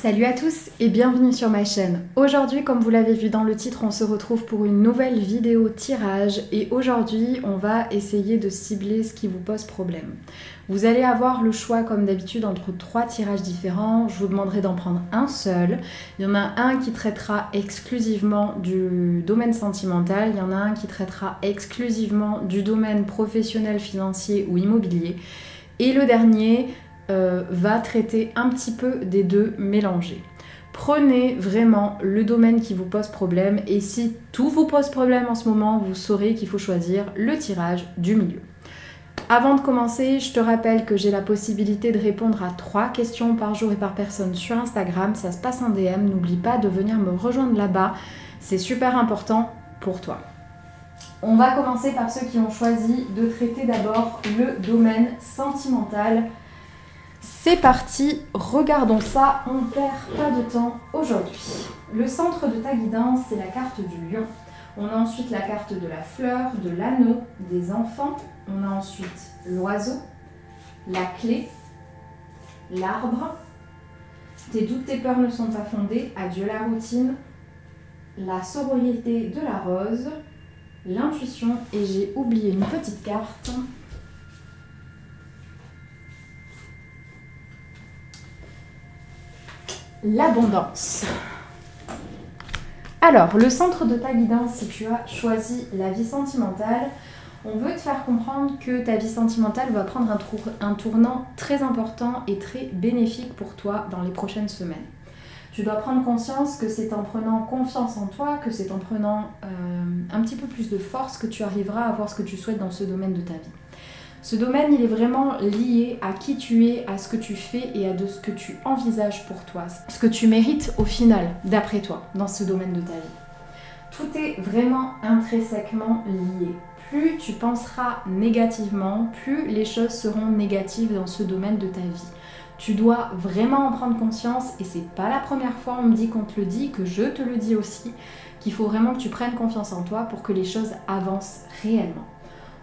Salut à tous et bienvenue sur ma chaîne. Aujourd'hui, comme vous l'avez vu dans le titre, on se retrouve pour une nouvelle vidéo tirage et aujourd'hui, on va essayer de cibler ce qui vous pose problème. Vous allez avoir le choix comme d'habitude entre 3 tirages différents. Je vous demanderai d'en prendre un seul. Il y en a un qui traitera exclusivement du domaine sentimental, il y en a un qui traitera exclusivement du domaine professionnel, financier ou immobilier et le dernier va traiter un petit peu des deux mélangés. Prenez vraiment le domaine qui vous pose problème et si tout vous pose problème en ce moment, vous saurez qu'il faut choisir le tirage du milieu. Avant de commencer, je te rappelle que j'ai la possibilité de répondre à 3 questions par jour et par personne sur Instagram. Ça se passe en DM, n'oublie pas de venir me rejoindre là-bas, c'est super important pour toi. On va commencer par ceux qui ont choisi de traiter d'abord le domaine sentimental. C'est parti, regardons ça, on ne perd pas de temps aujourd'hui. Le centre de ta guidance, c'est la carte du lion. On a ensuite la carte de la fleur, de l'anneau, des enfants. On a ensuite l'oiseau, la clé, l'arbre. Tes doutes, tes peurs ne sont pas fondés, adieu la routine, la sororité de la rose, l'intuition et j'ai oublié une petite carte. L'abondance. Alors, le centre de ta guidance, si tu as choisi la vie sentimentale, on veut te faire comprendre que ta vie sentimentale va prendre un tournant très important et très bénéfique pour toi dans les prochaines semaines. Tu dois prendre conscience que c'est en prenant confiance en toi, que c'est en prenant un petit peu plus de force que tu arriveras à avoir ce que tu souhaites dans ce domaine de ta vie. Ce domaine, il est vraiment lié à qui tu es, à ce que tu fais et à ce que tu envisages pour toi. Ce que tu mérites au final, d'après toi, dans ce domaine de ta vie. Tout est vraiment intrinsèquement lié. Plus tu penseras négativement, plus les choses seront négatives dans ce domaine de ta vie. Tu dois vraiment en prendre conscience et c'est pas la première fois on me dit qu'on te le dit, que je te le dis aussi, qu'il faut vraiment que tu prennes confiance en toi pour que les choses avancent réellement.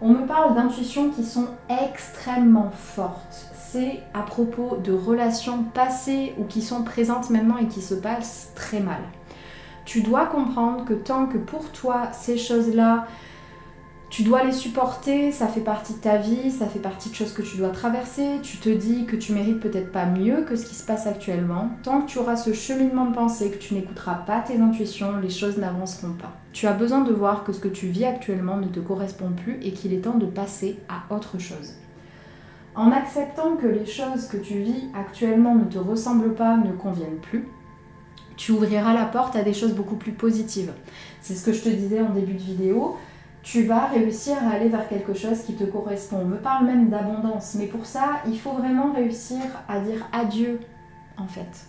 On me parle d'intuitions qui sont extrêmement fortes. C'est à propos de relations passées ou qui sont présentes maintenant et qui se passent très mal. Tu dois comprendre que tant que pour toi, ces choses-là, tu dois les supporter, ça fait partie de ta vie, ça fait partie de choses que tu dois traverser. Tu te dis que tu mérites peut-être pas mieux que ce qui se passe actuellement. Tant que tu auras ce cheminement de pensée, que tu n'écouteras pas tes intuitions, les choses n'avanceront pas. Tu as besoin de voir que ce que tu vis actuellement ne te correspond plus et qu'il est temps de passer à autre chose. En acceptant que les choses que tu vis actuellement ne te ressemblent pas, ne conviennent plus, tu ouvriras la porte à des choses beaucoup plus positives. C'est ce que je te disais en début de vidéo. Tu vas réussir à aller vers quelque chose qui te correspond. On me parle même d'abondance, mais pour ça, il faut vraiment réussir à dire adieu, en fait.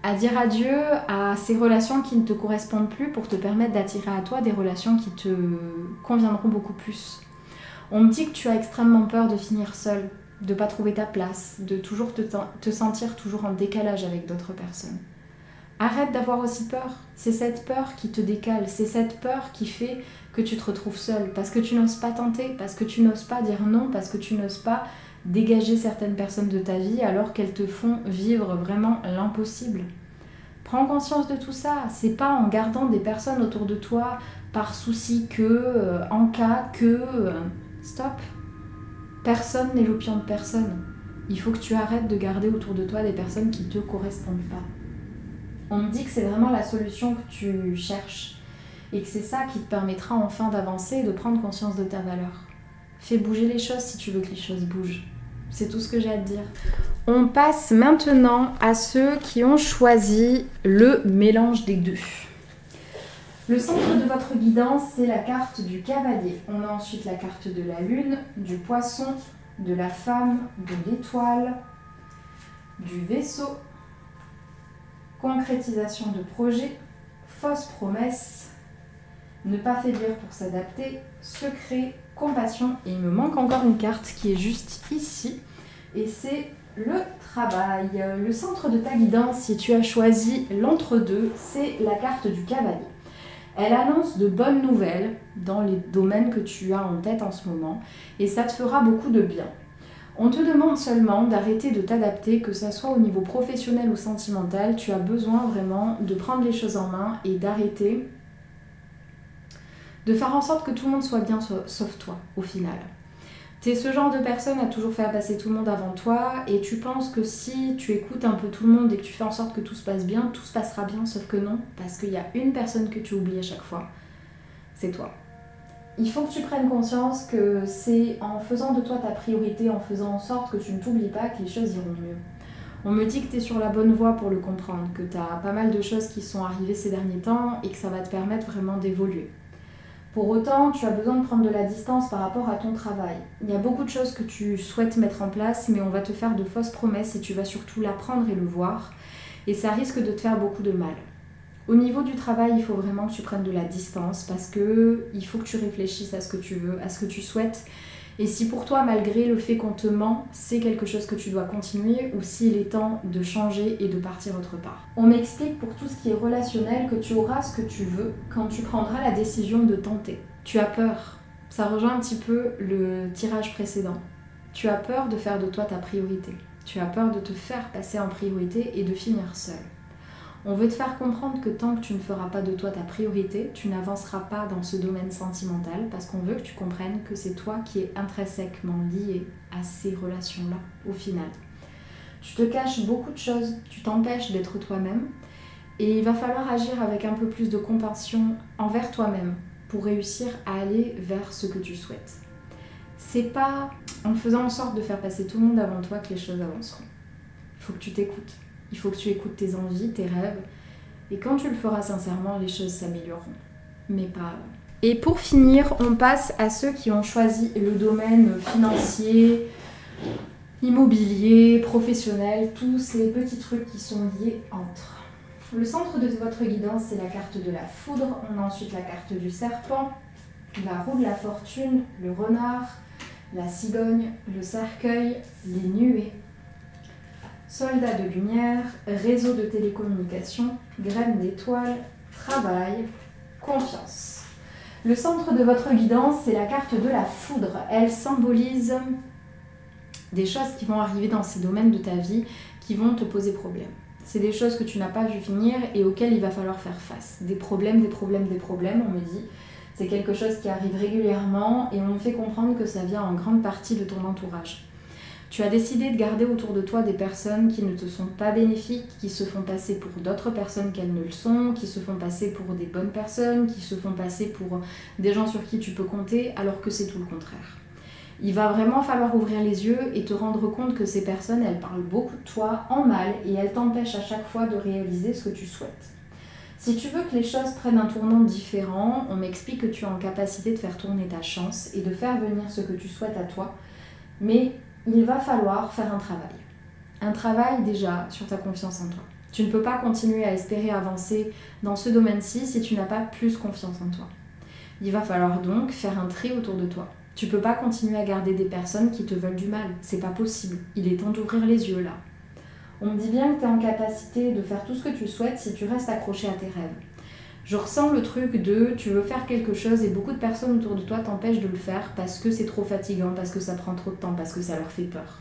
À dire adieu à ces relations qui ne te correspondent plus pour te permettre d'attirer à toi des relations qui te conviendront beaucoup plus. On me dit que tu as extrêmement peur de finir seule, de ne pas trouver ta place, de toujours te sentir toujours en décalage avec d'autres personnes. Arrête d'avoir aussi peur. C'est cette peur qui te décale, c'est cette peur qui fait que tu te retrouves seule, parce que tu n'oses pas tenter, parce que tu n'oses pas dire non, parce que tu n'oses pas dégager certaines personnes de ta vie alors qu'elles te font vivre vraiment l'impossible. Prends conscience de tout ça, c'est pas en gardant des personnes autour de toi par souci que, en cas que... Stop. Personne n'est l'opium de personne. Il faut que tu arrêtes de garder autour de toi des personnes qui ne te correspondent pas. On me dit que c'est vraiment la solution que tu cherches et que c'est ça qui te permettra enfin d'avancer et de prendre conscience de ta valeur. Fais bouger les choses si tu veux que les choses bougent. C'est tout ce que j'ai à te dire. On passe maintenant à ceux qui ont choisi le mélange des deux. Le centre de votre guidance, c'est la carte du cavalier. On a ensuite la carte de la lune, du poisson, de la femme, de l'étoile, du vaisseau, concrétisation de projet, fausse promesse, ne pas faiblir pour s'adapter, secret, compassion. Et il me manque encore une carte qui est juste ici. Et c'est le travail. Le centre de ta guidance, si tu as choisi l'entre-deux, c'est la carte du cavalier. Elle annonce de bonnes nouvelles dans les domaines que tu as en tête en ce moment. Et ça te fera beaucoup de bien. On te demande seulement d'arrêter de t'adapter, que ça soit au niveau professionnel ou sentimental. Tu as besoin vraiment de prendre les choses en main et d'arrêter de faire en sorte que tout le monde soit bien sauf toi au final. Tu es ce genre de personne à toujours faire passer tout le monde avant toi et tu penses que si tu écoutes un peu tout le monde et que tu fais en sorte que tout se passe bien, tout se passera bien, sauf que non, parce qu'il y a une personne que tu oublies à chaque fois, c'est toi. Il faut que tu prennes conscience que c'est en faisant de toi ta priorité, en faisant en sorte que tu ne t'oublies pas, que les choses iront mieux. On me dit que tu es sur la bonne voie pour le comprendre, que tu as pas mal de choses qui sont arrivées ces derniers temps et que ça va te permettre vraiment d'évoluer. Pour autant, tu as besoin de prendre de la distance par rapport à ton travail. Il y a beaucoup de choses que tu souhaites mettre en place, mais on va te faire de fausses promesses et tu vas surtout l'apprendre et le voir. Et ça risque de te faire beaucoup de mal. Au niveau du travail, il faut vraiment que tu prennes de la distance parce que il faut que tu réfléchisses à ce que tu veux, à ce que tu souhaites. Et si pour toi, malgré le fait qu'on te ment, c'est quelque chose que tu dois continuer ou s'il est temps de changer et de partir autre part. On m'explique pour tout ce qui est relationnel que tu auras ce que tu veux quand tu prendras la décision de tenter. Tu as peur. Ça rejoint un petit peu le tirage précédent. Tu as peur de faire de toi ta priorité. Tu as peur de te faire passer en priorité et de finir seul. On veut te faire comprendre que tant que tu ne feras pas de toi ta priorité, tu n'avanceras pas dans ce domaine sentimental parce qu'on veut que tu comprennes que c'est toi qui es intrinsèquement lié à ces relations-là au final. Tu te caches beaucoup de choses, tu t'empêches d'être toi-même et il va falloir agir avec un peu plus de compassion envers toi-même pour réussir à aller vers ce que tu souhaites. C'est pas en faisant en sorte de faire passer tout le monde avant toi que les choses avanceront. Il faut que tu t'écoutes. Il faut que tu écoutes tes envies, tes rêves. Et quand tu le feras sincèrement, les choses s'amélioreront. Mais pas avant. Et pour finir, on passe à ceux qui ont choisi le domaine financier, immobilier, professionnel, tous ces petits trucs qui sont liés entre. Le centre de votre guidance, c'est la carte de la foudre. On a ensuite la carte du serpent, la roue de la fortune, le renard, la cigogne, le cercueil, les nuées, soldat de lumière, réseau de télécommunications, graines d'étoiles, travail, confiance. Le centre de votre guidance, c'est la carte de la foudre. Elle symbolise des choses qui vont arriver dans ces domaines de ta vie qui vont te poser problème. C'est des choses que tu n'as pas vu venir et auxquelles il va falloir faire face. Des problèmes, on me dit. C'est quelque chose qui arrive régulièrement et on me fait comprendre que ça vient en grande partie de ton entourage. Tu as décidé de garder autour de toi des personnes qui ne te sont pas bénéfiques, qui se font passer pour d'autres personnes qu'elles ne le sont, qui se font passer pour des bonnes personnes, qui se font passer pour des gens sur qui tu peux compter, alors que c'est tout le contraire. Il va vraiment falloir ouvrir les yeux et te rendre compte que ces personnes, elles parlent beaucoup de toi en mal et elles t'empêchent à chaque fois de réaliser ce que tu souhaites. Si tu veux que les choses prennent un tournant différent, on m'explique que tu es en capacité de faire tourner ta chance et de faire venir ce que tu souhaites à toi, mais il va falloir faire un travail. Un travail déjà sur ta confiance en toi. Tu ne peux pas continuer à espérer avancer dans ce domaine-ci si tu n'as pas plus confiance en toi. Il va falloir donc faire un tri autour de toi. Tu ne peux pas continuer à garder des personnes qui te veulent du mal. C'est pas possible. Il est temps d'ouvrir les yeux là. On me dit bien que tu es en capacité de faire tout ce que tu souhaites si tu restes accroché à tes rêves. Je ressens le truc de tu veux faire quelque chose et beaucoup de personnes autour de toi t'empêchent de le faire parce que c'est trop fatigant, parce que ça prend trop de temps, parce que ça leur fait peur.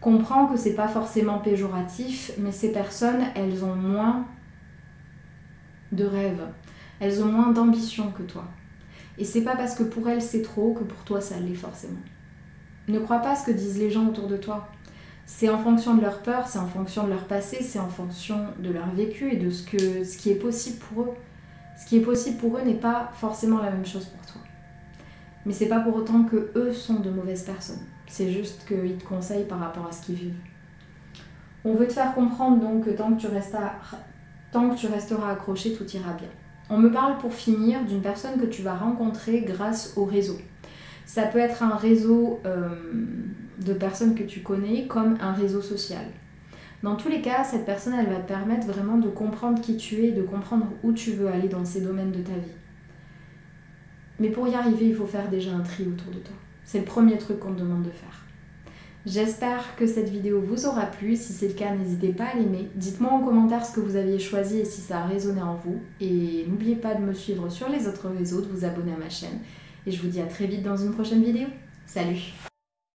Comprends que c'est pas forcément péjoratif, mais ces personnes, elles ont moins de rêves, elles ont moins d'ambition que toi. Et c'est pas parce que pour elles c'est trop que pour toi ça l'est forcément. Ne crois pas ce que disent les gens autour de toi. C'est en fonction de leur peur, c'est en fonction de leur passé, c'est en fonction de leur vécu et de ce qui est possible pour eux. Ce qui est possible pour eux n'est pas forcément la même chose pour toi. Mais c'est pas pour autant que eux sont de mauvaises personnes. C'est juste qu'ils te conseillent par rapport à ce qu'ils vivent. On veut te faire comprendre donc que tant que tu resteras accroché, tout ira bien. On me parle pour finir d'une personne que tu vas rencontrer grâce au réseau. Ça peut être un réseau de personnes que tu connais comme un réseau social. Dans tous les cas, cette personne, elle va te permettre vraiment de comprendre qui tu es, de comprendre où tu veux aller dans ces domaines de ta vie. Mais pour y arriver, il faut faire déjà un tri autour de toi. C'est le premier truc qu'on te demande de faire. J'espère que cette vidéo vous aura plu. Si c'est le cas, n'hésitez pas à l'aimer. Dites-moi en commentaire ce que vous aviez choisi et si ça a résonné en vous. Et n'oubliez pas de me suivre sur les autres réseaux, de vous abonner à ma chaîne. Et je vous dis à très vite dans une prochaine vidéo. Salut!